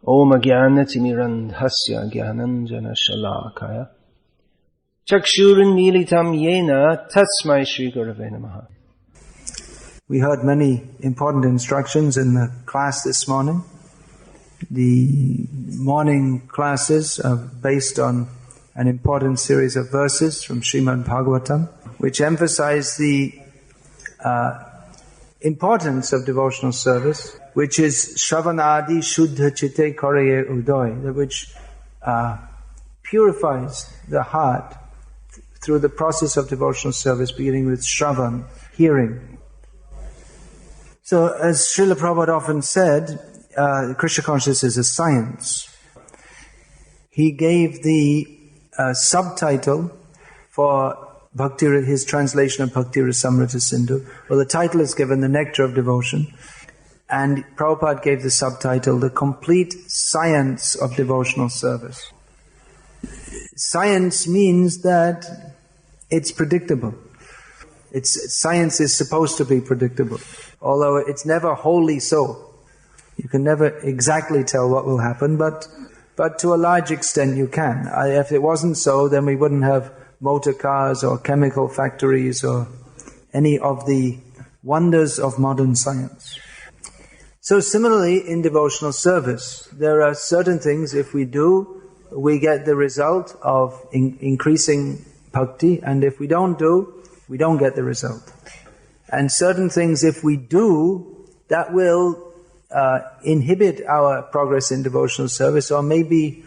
Om Jnanatimirandhasya Jnananjana Shalakaya Chakshurunmilitam Yena Tasmai Shri Gurave Namaha. We heard many important instructions in the class this morning. The morning classes are based on an important series of verses from Srimad Bhagavatam, which emphasize the importance of devotional service, which is Shravanadi Shuddha Chitte Koraye Udoy, which purifies the heart through the process of devotional service, beginning with Shravan, hearing. So, as Srila Prabhupada often said, Krishna consciousness is a science. He gave the subtitle for Bhakti, his translation of Bhakti Rasamrita Sindhu. Well, the title is given, The Nectar of Devotion. And Prabhupada gave the subtitle, The Complete Science of Devotional Service. Science means that it's predictable. Science is supposed to be predictable, although it's never wholly so. You can never exactly tell what will happen, but to a large extent you can. If it wasn't so, then we wouldn't have motor cars or chemical factories or any of the wonders of modern science. So similarly, in devotional service, there are certain things, if we do, we get the result of increasing bhakti, and if we don't do, we don't get the result. And certain things, if we do, that will inhibit our progress in devotional service, or maybe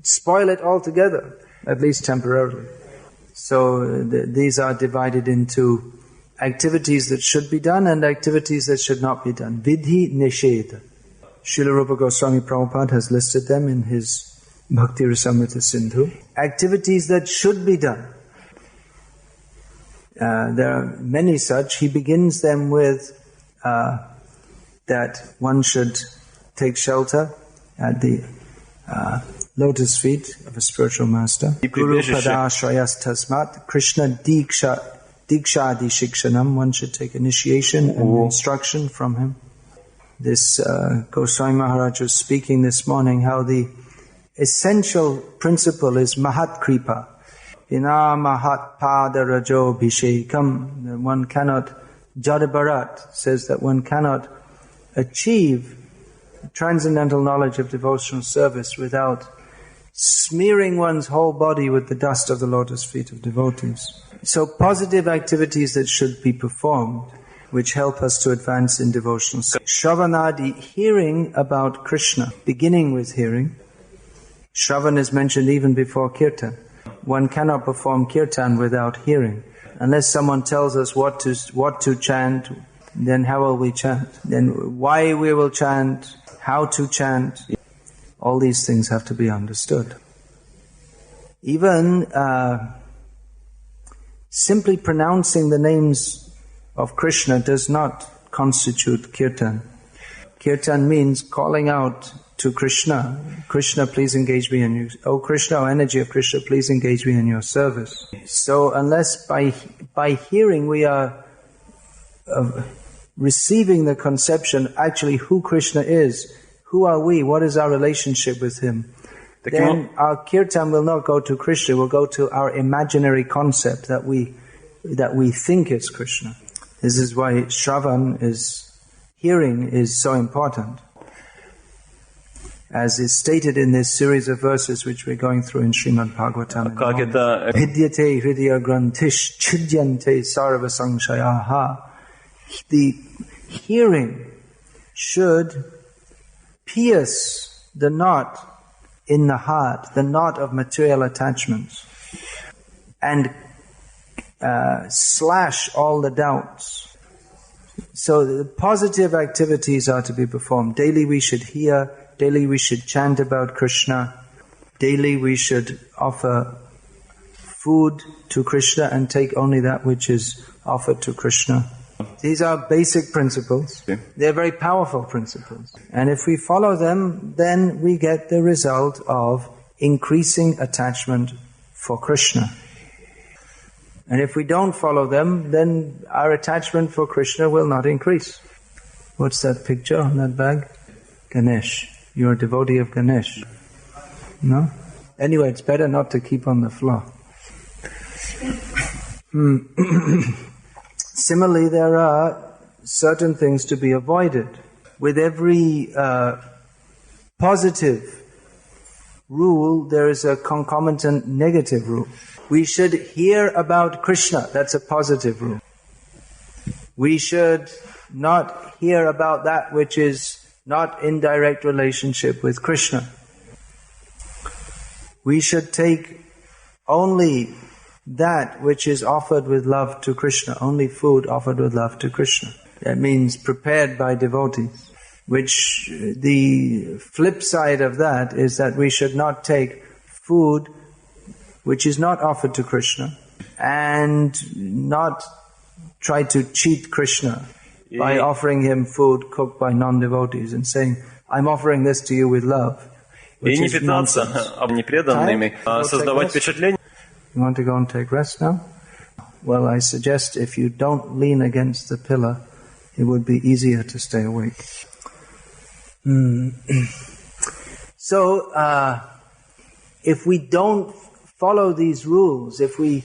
spoil it altogether, at least temporarily. So these are divided into activities that should be done and activities that should not be done. Vidhi, nisedha. Srila Rupa Goswami Prabhupada has listed them in his Bhakti Rasamrita Sindhu. Activities that should be done. There are many such. He begins them with that one should take shelter at the lotus feet of a spiritual master. Guru Padashrayas Tasmat Krishna Dikshadi Shikshanam. One should take initiation and instruction from him. This Goswami Maharaj was speaking this morning how the essential principle is Mahat Kripa. Vina Mahat Pada Rajo Bhishekam. One cannot, Jada Bharat says that one cannot achieve transcendental knowledge of devotional service without smearing one's whole body with the dust of the lotus feet of devotees. So positive activities that should be performed, which help us to advance in devotional service. Shravanadi, hearing about Krishna, beginning with hearing. Shravan is mentioned even before kirtan. One cannot perform kirtan without hearing. Unless someone tells us what to chant, then how will we chant? Then why we will chant, how to chant, all these things have to be understood. Even simply pronouncing the names of Krishna does not constitute kirtan. Kirtan means calling out to Krishna. Krishna, please engage me in you. Oh Krishna, oh energy of Krishna, please engage me in your service. So unless by hearing we are receiving the conception actually who Krishna is, who are we, what is our relationship with him, then our kirtan will not go to Krishna, will go to our imaginary concept that we think is Krishna. This is why Shravan hearing is so important. As is stated in this series of verses which we're going through in Srimad Bhagavatam. Vidyate hridaya grantish chidyante sarva sangshayaha. The hearing should pierce the knot in the heart, the knot of material attachments, and slash all the doubts. So the positive activities are to be performed. Daily we should hear, daily we should chant about Krishna, daily we should offer food to Krishna and take only that which is offered to Krishna. These are basic principles. They're very powerful principles. And if we follow them, then we get the result of increasing attachment for Krishna. And if we don't follow them, then our attachment for Krishna will not increase. What's that picture on that bag? Ganesh. You're a devotee of Ganesh. No? Anyway, it's better not to keep on the floor. Similarly, there are certain things to be avoided. With every positive rule, there is a concomitant negative rule. We should hear about Krishna. That's a positive rule. We should not hear about that which is not in direct relationship with Krishna. We should take only that which is offered with love to Krishna, only food offered with love to Krishna. That means prepared by devotees. Which the flip side of that is that we should not take food which is not offered to Krishna and not try to cheat Krishna by offering him food cooked by non-devotees and saying, I'm offering this to you with love. И не питаться непреданными, а создавать впечатление. You want to go and take rest now? Well, I suggest if you don't lean against the pillar, it would be easier to stay awake. So, if we don't follow these rules, if we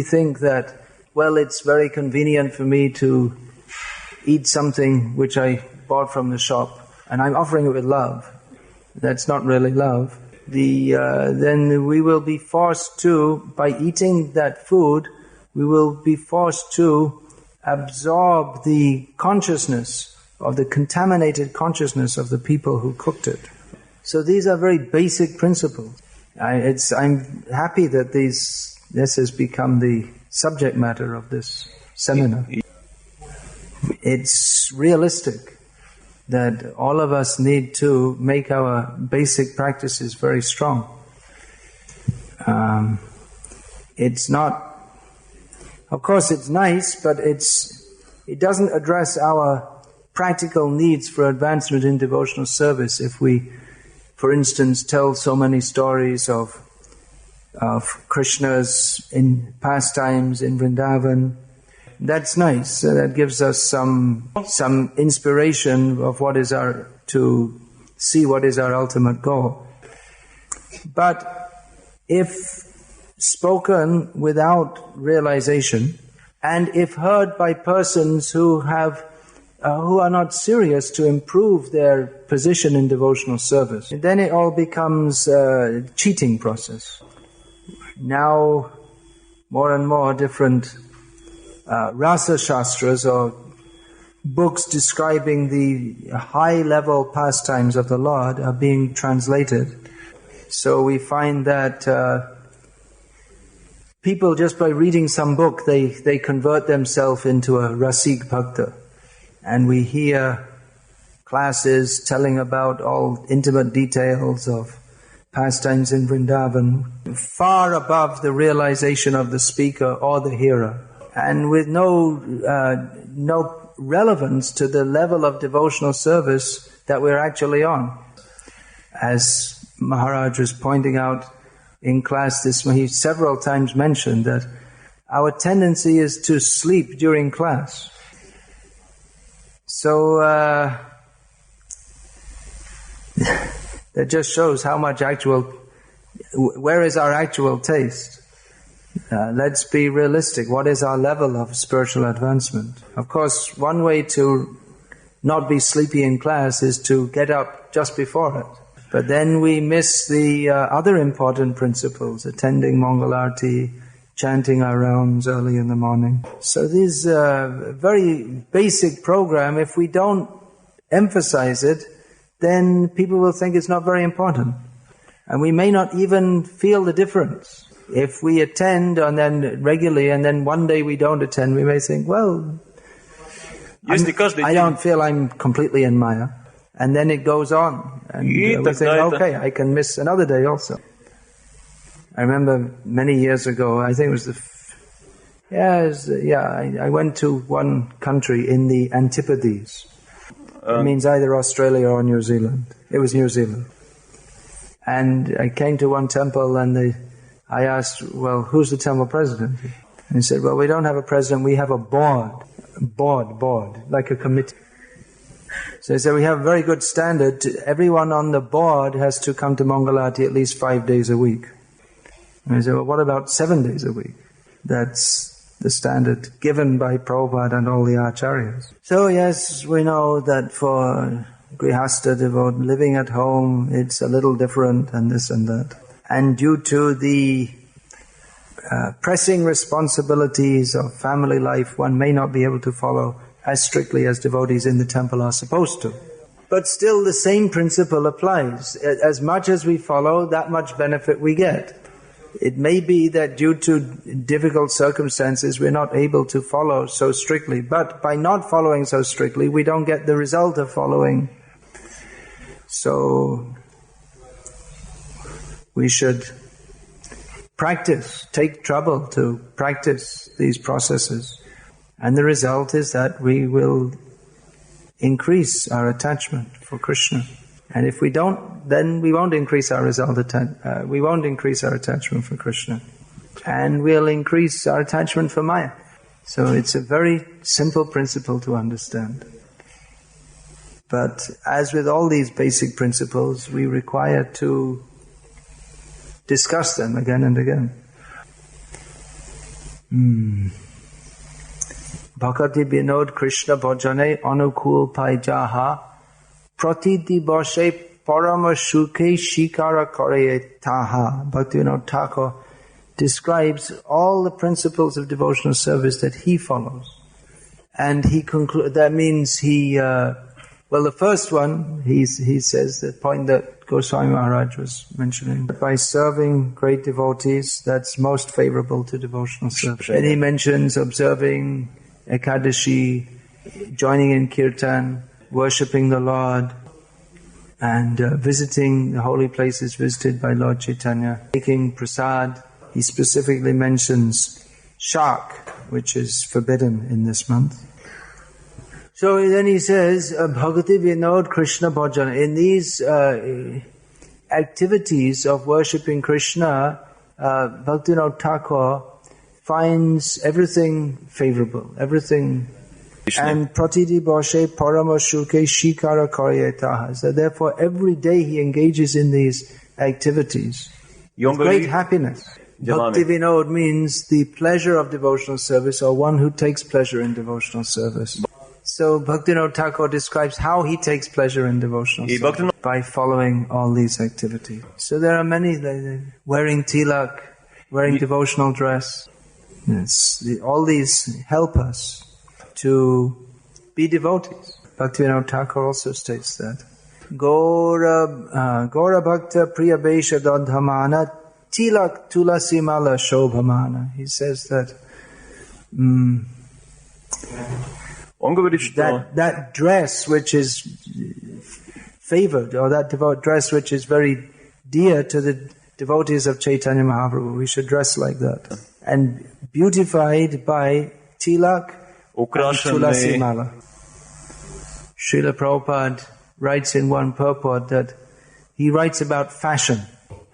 think that, well, it's very convenient for me to eat something which I bought from the shop, and I'm offering it with love, that's not really love, then we will be forced to, by eating that food, we will be forced to absorb the consciousness of the contaminated consciousness of the people who cooked it. So these are very basic principles. I'm happy that this has become the subject matter of this seminar. It's realistic that all of us need to make our basic practices very strong. It's not, of course it's nice, but it doesn't address our practical needs for advancement in devotional service if we, for instance, tell so many stories of Krishna's in pastimes in Vrindavan. That's nice. That gives us some inspiration of to see what is our ultimate goal. But if spoken without realization, and if heard by persons who are not serious to improve their position in devotional service, then it all becomes a cheating process. Now, more and more different rasa shastras or books describing the high-level pastimes of the Lord are being translated. So we find that people, just by reading some book, they convert themselves into a rasik bhakta. And we hear classes telling about all intimate details of pastimes in Vrindavan, far above the realization of the speaker or the hearer, and with no relevance to the level of devotional service that we're actually on. As Maharaj was pointing out in class he several times mentioned that our tendency is to sleep during class. So that just shows how much where is our actual taste? Let's be realistic. What is our level of spiritual advancement? Of course, one way to not be sleepy in class is to get up just before it. But then we miss the other important principles, attending Mangalarti, chanting our rounds early in the morning. So this very basic program, if we don't emphasize it, then people will think it's not very important. And we may not even feel the difference. If we attend and then regularly and then one day we don't attend, we may think, well, I don't feel I'm completely in Maya. And then it goes on. And we think, okay, I can miss another day also. I remember many years ago, I think it was I went to one country in the Antipodes. It means either Australia or New Zealand. It was New Zealand. And I came to one temple and I asked, well, who's the temple president? And he said, well, we don't have a president, we have a board, like a committee. So he said, we have a very good standard. Everyone on the board has to come to Mangalarti at least 5 days a week. And he said, well, what about 7 days a week? That's the standard given by Prabhupada and all the acharyas. So yes, we know that for Grihastha devotee living at home, it's a little different and this and that. And due to the pressing responsibilities of family life, one may not be able to follow as strictly as devotees in the temple are supposed to. But still the same principle applies. As much as we follow, that much benefit we get. It may be that due to difficult circumstances we're not able to follow so strictly, but by not following so strictly we don't get the result of following. So we should practice, take trouble to practice these processes. And the result is that we will increase our attachment for Krishna. And if we don't, then we won't increase our we won't increase our attachment for Krishna. And we'll increase our attachment for Maya. So it's a very simple principle to understand. But as with all these basic principles, we require to discuss them again and again. Bhakti Vinod Krishna Bhajane Anukul Paijaha Pratiti Boshe Parama Shuke Shikara Kare Taha. Bhakti Vinod Thakur describes all the principles of devotional service that he follows. And he that means he, the first one, he says, the point that Goswami Maharaj was mentioning, by serving great devotees, that's most favorable to devotional service. And he mentions observing Ekadashi, joining in Kirtan, worshipping the Lord, and visiting the holy places visited by Lord Chaitanya, taking prasad. He specifically mentions shark, which is forbidden in this month. So then he says, Bhakti Vinod Krishna Bhajana. In these activities of worshipping Krishna, Bhaktivinoda Thakur finds everything favorable, everything. And Pratiti Boshe Parama Shuke Shikara Karyataha. So therefore every day he engages in these activities with great happiness. Bhakti Vinod means the pleasure of devotional service, or one who takes pleasure in devotional service. So Bhaktivinoda Thakur describes how he takes pleasure in devotional service by following all these activities. So there are many, wearing tilak, wearing devotional dress. Yes, all these help us to be devotees. Bhaktivinoda Thakur also states that. Gora Bhakta Priya Besha Dodhamana Tilak Tulasi Mala Shobhamana. He says that that dress which is favored, or that dress which is very dear to the devotees of Chaitanya Mahaprabhu, we should dress like that. And beautified by tilak and tulasi mala. Srila Prabhupada writes in one purport that he writes about fashion.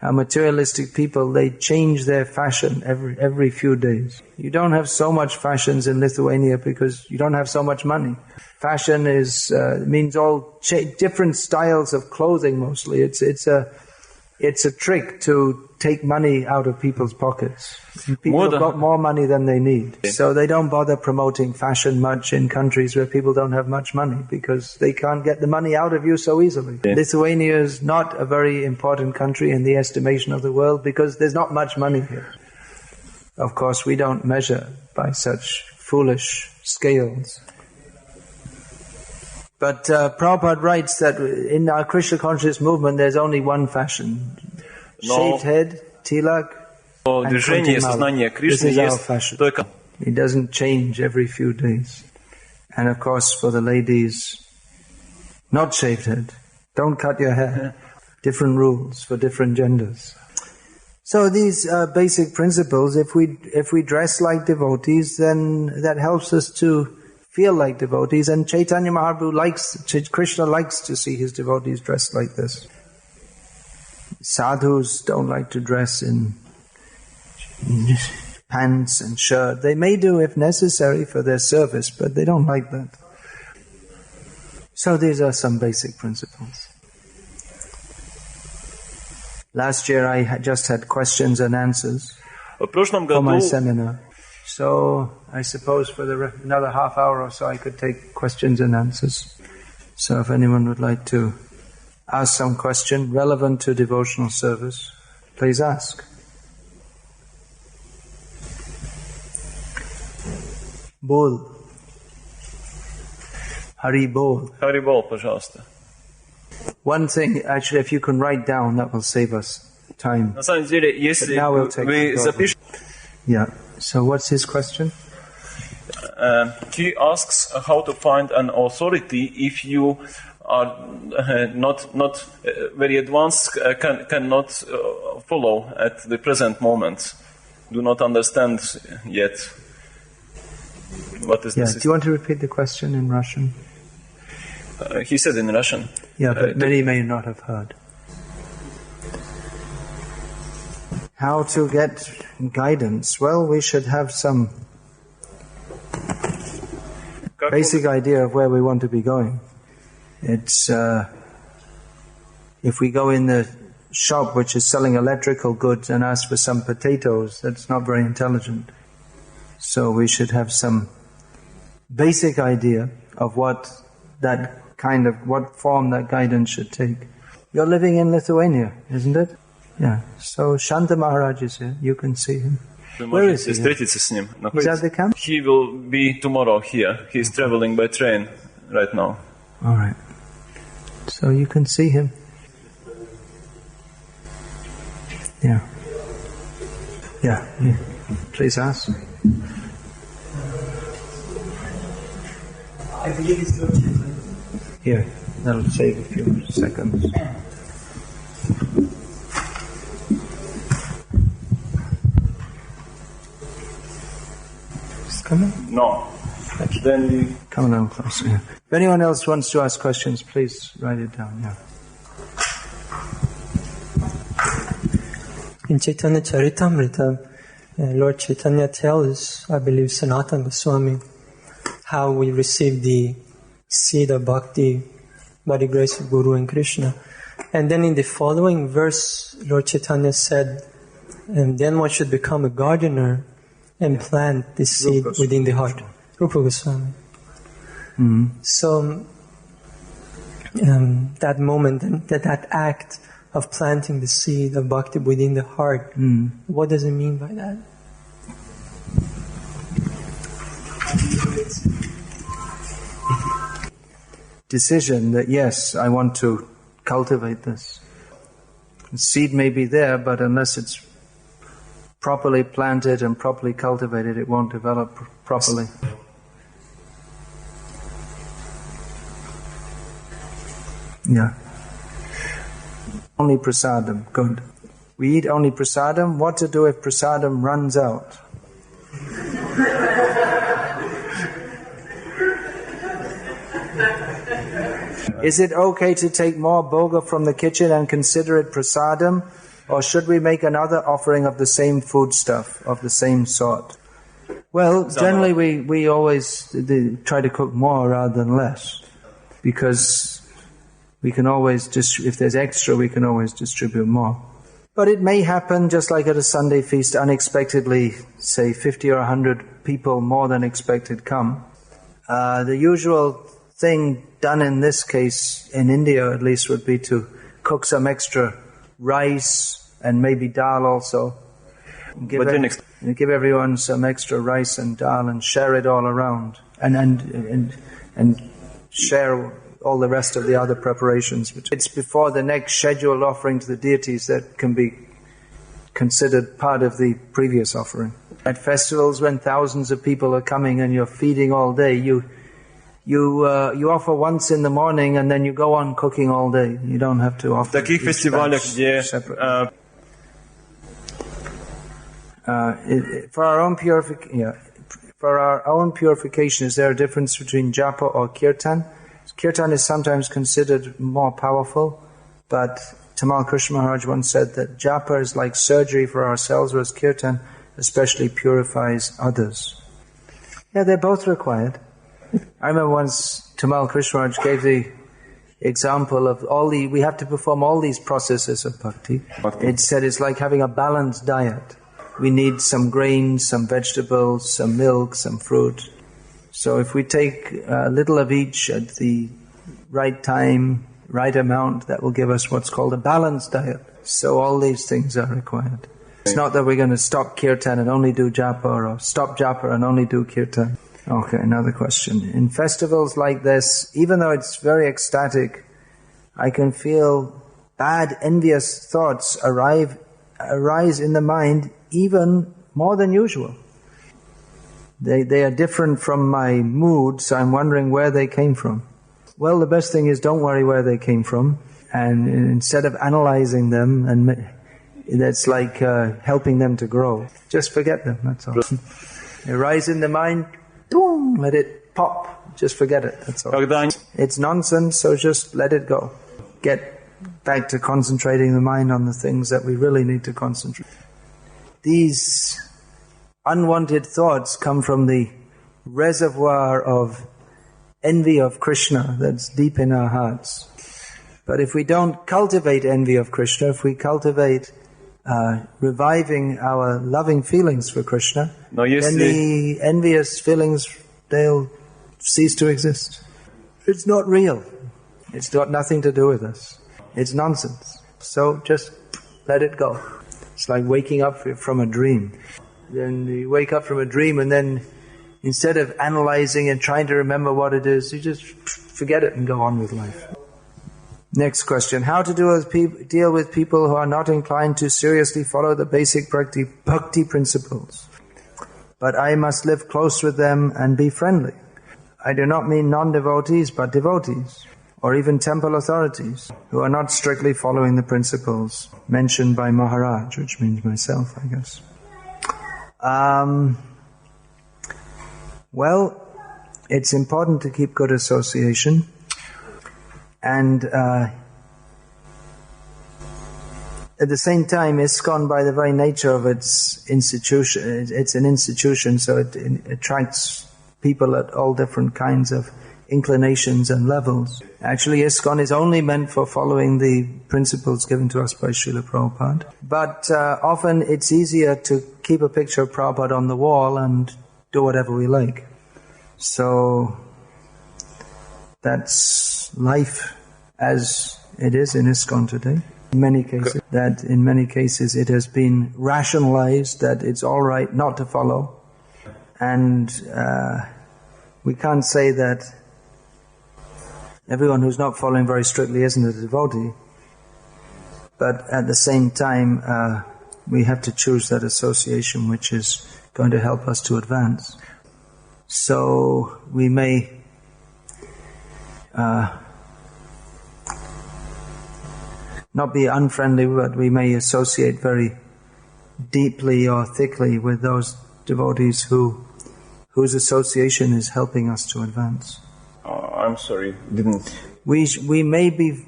How materialistic people, they change their fashion every few days. You don't have so much fashions in Lithuania because you don't have so much money. Fashion means all different styles of clothing mostly. It's a trick to take money out of people's pockets. People have got more money than they need. So they don't bother promoting fashion much in countries where people don't have much money because they can't get the money out of you so easily. Lithuania is not a very important country in the estimation of the world because there's not much money here. Of course, we don't measure by such foolish scales. But Prabhupada writes that in our Krishna conscious movement there's only one fashion. Shaved head, tilak, and kuntimala. This is our fashion. It doesn't change every few days. And of course for the ladies, not shaved head. Don't cut your hair. Different rules for different genders. So these basic principles, if we dress like devotees, then that helps us to feel like devotees, and Chaitanya Mahaprabhu Krishna likes to see his devotees dressed like this. Sadhus don't like to dress in pants and shirt. They may do if necessary for their service, but they don't like that. So these are some basic principles. Last year I just had questions and answers for my seminar. So I suppose for another half hour or so I could take questions and answers. So if anyone would like to ask some question relevant to devotional service, please ask. Bol. Hari Bol. Hari Bol, пожалуйста. One thing, actually, if you can write down, that will save us time. На самом деле, если вы запишете... Yeah. So what's his question? He asks how to find an authority if you are not very advanced, cannot follow at the present moment, do not understand yet. What is this? Do you want to repeat the question in Russian? He said in Russian. Yeah, but many may not have heard. How to get guidance? Well, we should have some basic idea of where we want to be going. It's if we go in the shop which is selling electrical goods and ask for some potatoes, that's not very intelligent. So we should have some basic idea of what form that guidance should take. You're living in Lithuania, isn't it? Yeah. So Shanta Maharaj is here. You can see him. Where is he? He's at the camp? He will be tomorrow here. He's traveling by train right now. All right. So you can see him. Yeah. Yeah. Please ask. I believe it's Lord Chaitanya. Here, that'll save a few seconds. Just come in. No. Then we... Come along closer. Yeah. If anyone else wants to ask questions, please write it down. Yeah. In Chaitanya Charitamrita, Lord Chaitanya tells, I believe, Sanatana Swami, how we receive the seed of bhakti by the grace of Guru and Krishna. And then in the following verse, Lord Chaitanya said, and then one should become a gardener and plant the seed within the heart. Rupa Goswami. Mm-hmm. So that moment, that act of planting the seed of bhakti within the heart, what does it mean by that? Decision that yes, I want to cultivate this. The seed may be there, but unless it's properly planted and properly cultivated, it won't develop properly. Yeah. Only prasadam, good. We eat only prasadam. What to do if prasadam runs out? Is it okay to take more bhoga from the kitchen and consider it prasadam? Or should we make another offering of the same foodstuff, of the same sort? Well, generally we always try to cook more rather than less. Because we can always, if there's extra, we can always distribute more. But it may happen, just like at a Sunday feast, unexpectedly, say 50 or 100 people more than expected come. The usual thing done in this case, in India at least, would be to cook some extra rice and maybe dal also. Give everyone some extra rice and dal and share it all around. And share all the rest of the other preparations. It's before the next scheduled offering to the deities that can be considered part of the previous offering. At festivals when thousands of people are coming and you're feeding all day, you offer once in the morning and then you go on cooking all day. You don't have to offer. В таких фестивалях, где for our own purification, is there a difference between japa or kirtan? Kirtan is sometimes considered more powerful, but Tamal Krishna Maharaj once said that japa is like surgery for ourselves, whereas kirtan especially purifies others. Yeah, they're both required. I remember once Tamal Krishnaraj gave the example of we have to perform all these processes of bhakti. It said it's like having a balanced diet. We need some grains, some vegetables, some milk, some fruit. So if we take a little of each at the right time, right amount, that will give us what's called a balanced diet. So all these things are required. It's not that we're going to stop kirtan and only do japa, or stop japa and only do kirtan. Okay, another question. In festivals like this, even though it's very ecstatic, I can feel bad, envious thoughts arise in the mind even more than usual. They are different from my mood, so I'm wondering where they came from. Well, the best thing is don't worry where they came from, and instead of analyzing them, and that's like helping them to grow, just forget them, that's all. They rise in the mind, boom, let it pop, just forget it, that's all. It's nonsense, so just let it go. Get back to concentrating the mind on the things that we really need to concentrate. These unwanted thoughts come from the reservoir of envy of Krishna that's deep in our hearts. But if we don't cultivate envy of Krishna, if we cultivate reviving our loving feelings for Krishna, then the envious feelings, they'll cease to exist. It's not real. It's got nothing to do with us. It's nonsense. So just let it go. It's like waking up from a dream. Then you wake up from a dream, and then instead of analyzing and trying to remember what it is, you just forget it and go on with life. Next question. How to deal with people who are not inclined to seriously follow the basic bhakti principles? But I must live close with them and be friendly. I do not mean non-devotees, but devotees, or even temple authorities, who are not strictly following the principles mentioned by Maharaj, which means myself, I guess. Well, it's important to keep good association, and at the same time, ISKCON, by the very nature of its institution, it's an institution, so it attracts people at all different kinds of inclinations and levels. Actually, ISKCON is only meant for following the principles given to us by Srila Prabhupada. But often it's easier to keep a picture of Prabhupada on the wall and do whatever we like. So that's life as it is in ISKCON today. In many cases it has been rationalized that it's all right not to follow. And we can't say that everyone who's not following very strictly isn't a devotee, but at the same time we have to choose that association which is going to help us to advance. So we may not be unfriendly, but we may associate very deeply or thickly with those devotees whose association is helping us to advance. I'm sorry, didn't. We may be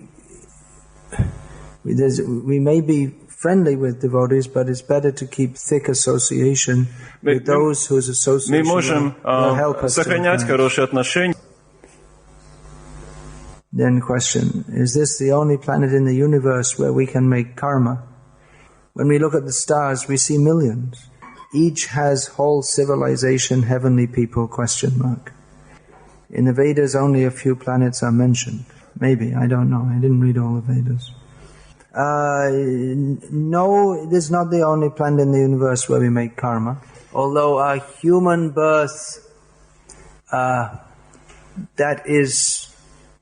friendly with devotees, but it's better to keep thick association with those whose association will help us to advance. Then question, is this the only planet in the universe where we can make karma? When we look at the stars, we see millions. Each has whole civilization, heavenly people, ? In the Vedas, only a few planets are mentioned. Maybe, I don't know. I didn't read all the Vedas. No, it is not the only planet in the universe where we make karma. Although our human birth, that is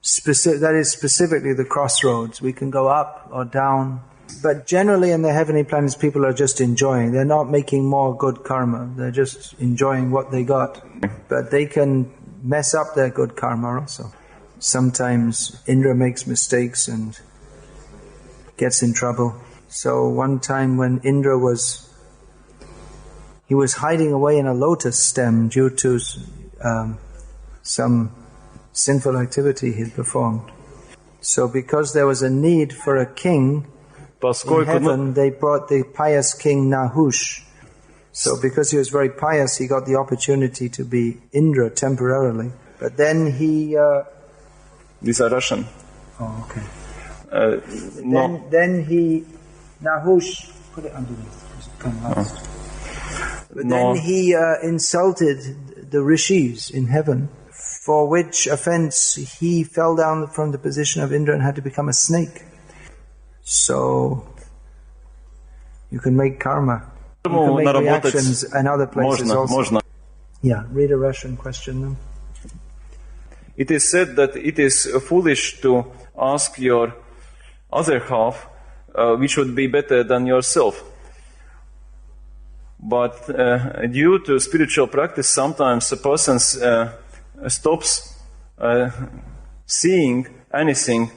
specifically the crossroads. We can go up or down. But generally in the heavenly planets, people are just enjoying. They're not making more good karma. They're just enjoying what they got. But they can mess up their good karma also. Sometimes Indra makes mistakes and gets in trouble. So one time when Indra was hiding away in a lotus stem due to some sinful activity he'd performed. So because there was a need for a king in heaven, they brought the pious king Nahush. So because he was very pious, he got the opportunity to be Indra temporarily. But then he... These are Russian. Oh, okay. No. Then he... Nahush, put it underneath. Just come last. But then he insulted the rishis in heaven, for which offense he fell down from the position of Indra and had to become a snake. So you can make karma. You can make reactions in other places also. Yeah, read a Russian question now. It is said that it is foolish to ask your other half which would be better than yourself. But due to spiritual practice, sometimes a person stops seeing anything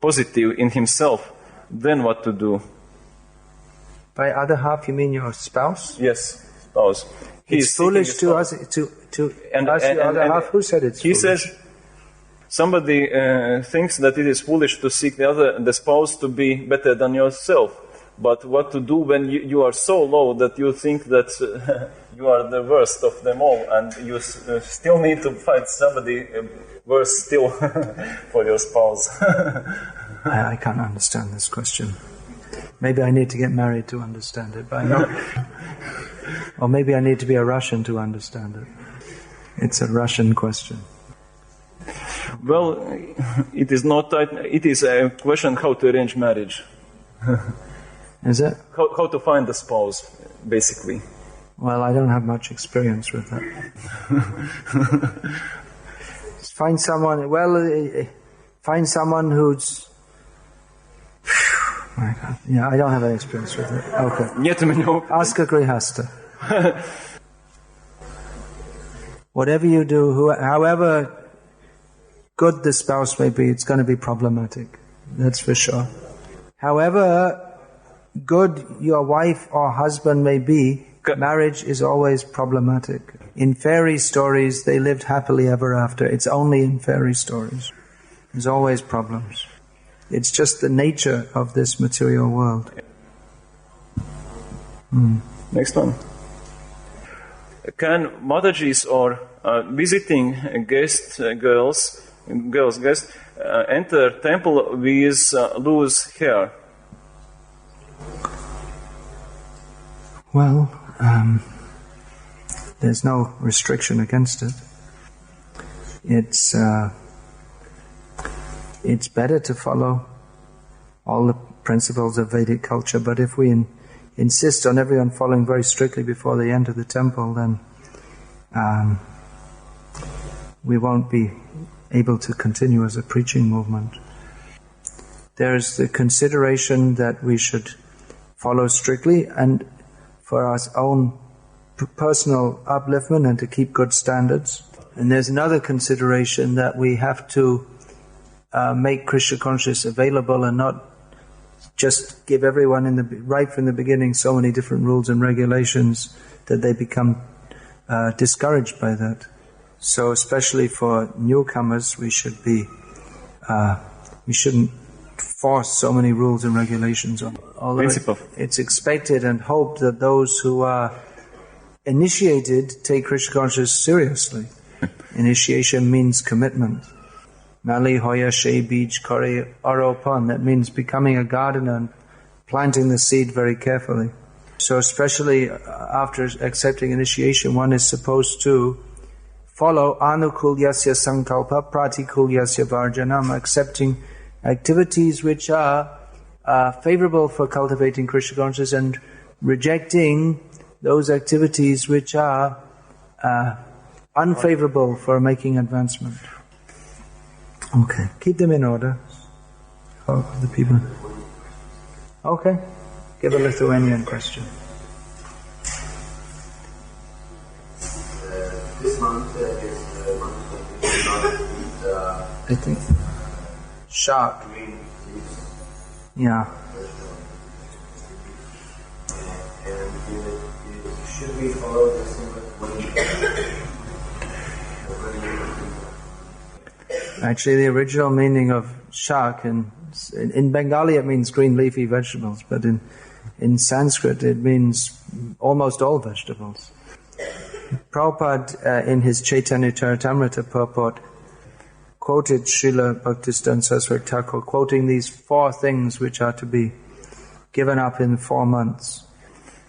positive in himself. Then what to do? By other half, you mean your spouse? Yes, spouse. It's foolish to ask your other half. Who said it's he foolish? Says somebody thinks that it is foolish to seek the spouse to be better than yourself. But what to do when you are so low that you think that you are the worst of them all, and you still need to find somebody worse still for your spouse? I can't understand this question. Maybe I need to get married to understand it, but or maybe I need to be a Russian to understand it. It's a Russian question. Well, it is not. It is a question how to arrange marriage. Is it? How to find a spouse, basically. Well, I don't have much experience with that. Find someone who's... My God. Yeah, I don't have any experience with it. Okay. Ask a grihasta. Whatever you do, however good the spouse may be, it's going to be problematic. That's for sure. However good your wife or husband may be, marriage is always problematic. In fairy stories, they lived happily ever after. It's only in fairy stories. There's always problems. It's just the nature of this material world. Next one. Can Matajis or visiting guests enter temple with loose hair? Well, there's no restriction against it. It's better to follow all the principles of Vedic culture, but if we insist on everyone following very strictly before they enter the temple, then we won't be able to continue as a preaching movement. There's the consideration that we should follow strictly and for our own personal upliftment and to keep good standards. And there's another consideration that we have to make Krishna consciousness available and not just give everyone right from the beginning so many different rules and regulations that they become discouraged by that. So especially for newcomers, we shouldn't force so many rules and regulations on. Although it's expected and hoped that those who are initiated take Krishna consciousness seriously. Initiation means commitment. Mali hoya she bij kare aropan. That means becoming a gardener and planting the seed very carefully. So especially after accepting initiation, one is supposed to follow anukulyasya sankalpa pratikulyasya varjanam, accepting activities which are favorable for cultivating Krishna consciousness and rejecting those activities which are unfavorable for making advancement. Okay, keep them in order. Oh, the people. Okay, give a Lithuanian question. This month is the month that we do not eat I think shark. green leaves. Yeah. And should we follow this Actually, the original meaning of shark in Bengali it means green leafy vegetables, but in Sanskrit it means almost all vegetables. Prabhupada, in his Chaitanya Charitamrita purport, quoted Srila Bhaktisiddhanta Saraswati Thakur, quoting these 4 things which are to be given up in 4 months.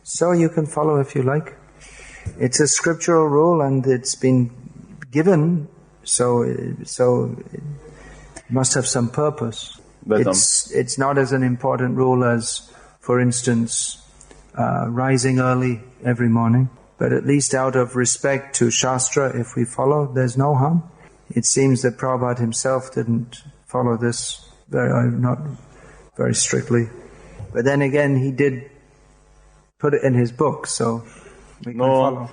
So you can follow if you like. It's a scriptural rule and it's been given, so it must have some purpose. It's not as an important rule as, for instance, rising early every morning, but at least out of respect to Shastra, if we follow, there's no harm. It seems that Prabhupada himself didn't follow this not very strictly. But then again, he did put it in his book, so we can follow.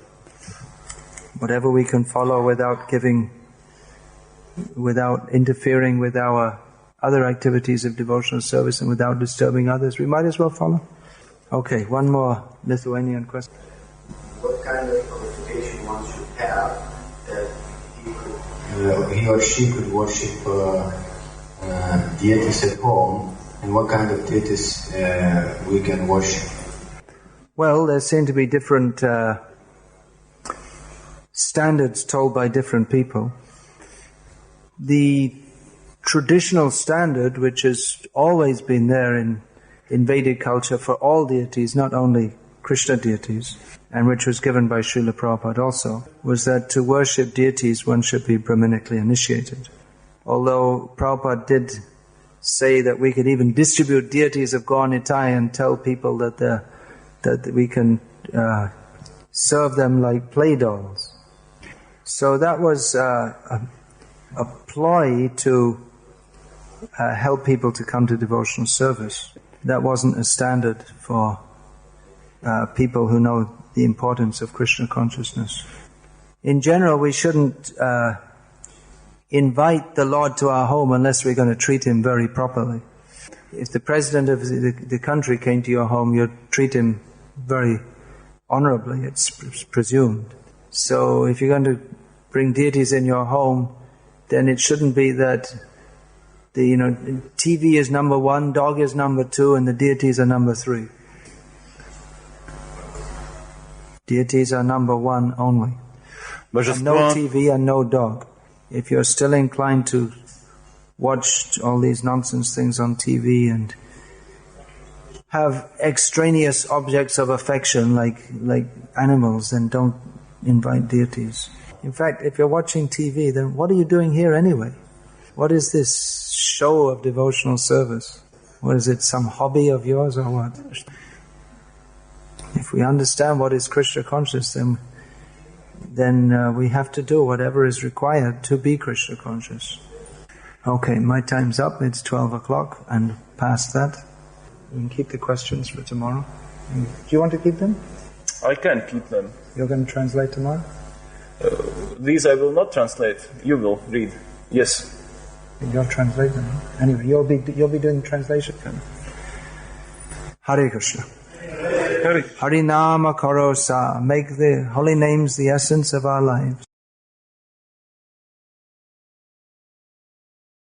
Whatever we can follow without interfering with our other activities of devotional service and without disturbing others, we might as well follow. Okay, one more Lithuanian question. What kind of qualification one should have that he or she could worship deities at home, and what kind of deities we can worship? Well, there seem to be different standards told by different people. The traditional standard, which has always been there in Vedic culture for all deities, not only Krishna deities, and which was given by Srila Prabhupada also, was that to worship deities one should be Brahmanically initiated. Although Prabhupada did say that we could even distribute deities of Gaur Nitai and tell people that we can serve them like play dolls. So that was a ploy to help people to come to devotional service. That wasn't a standard for people who know the importance of Krishna consciousness. In general, we shouldn't invite the Lord to our home unless we're going to treat Him very properly. If the president of the country came to your home, you'd treat him very honorably, it's presumed. So if you're going to bring deities in your home, then it shouldn't be that TV is number 1, dog is number 2, and the deities are number 3. Deities are number 1 only. And no TV and no dog. If you're still inclined to watch all these nonsense things on TV and have extraneous objects of affection like animals, then don't invite deities. In fact, if you're watching TV, then what are you doing here anyway? What is this show of devotional service? What is it, some hobby of yours or what? If we understand what is Krishna conscious, then we have to do whatever is required to be Krishna conscious. Okay, my time's up. It's 12 o'clock and past that. We can keep the questions for tomorrow. Do you want to keep them? I can keep them. You're going to translate tomorrow? These I will not translate. You will read. Yes. You'll translate them. Anyway, you'll be doing translation. Hare Krishna. Harinama Karo Sa. Make the holy names the essence of our lives.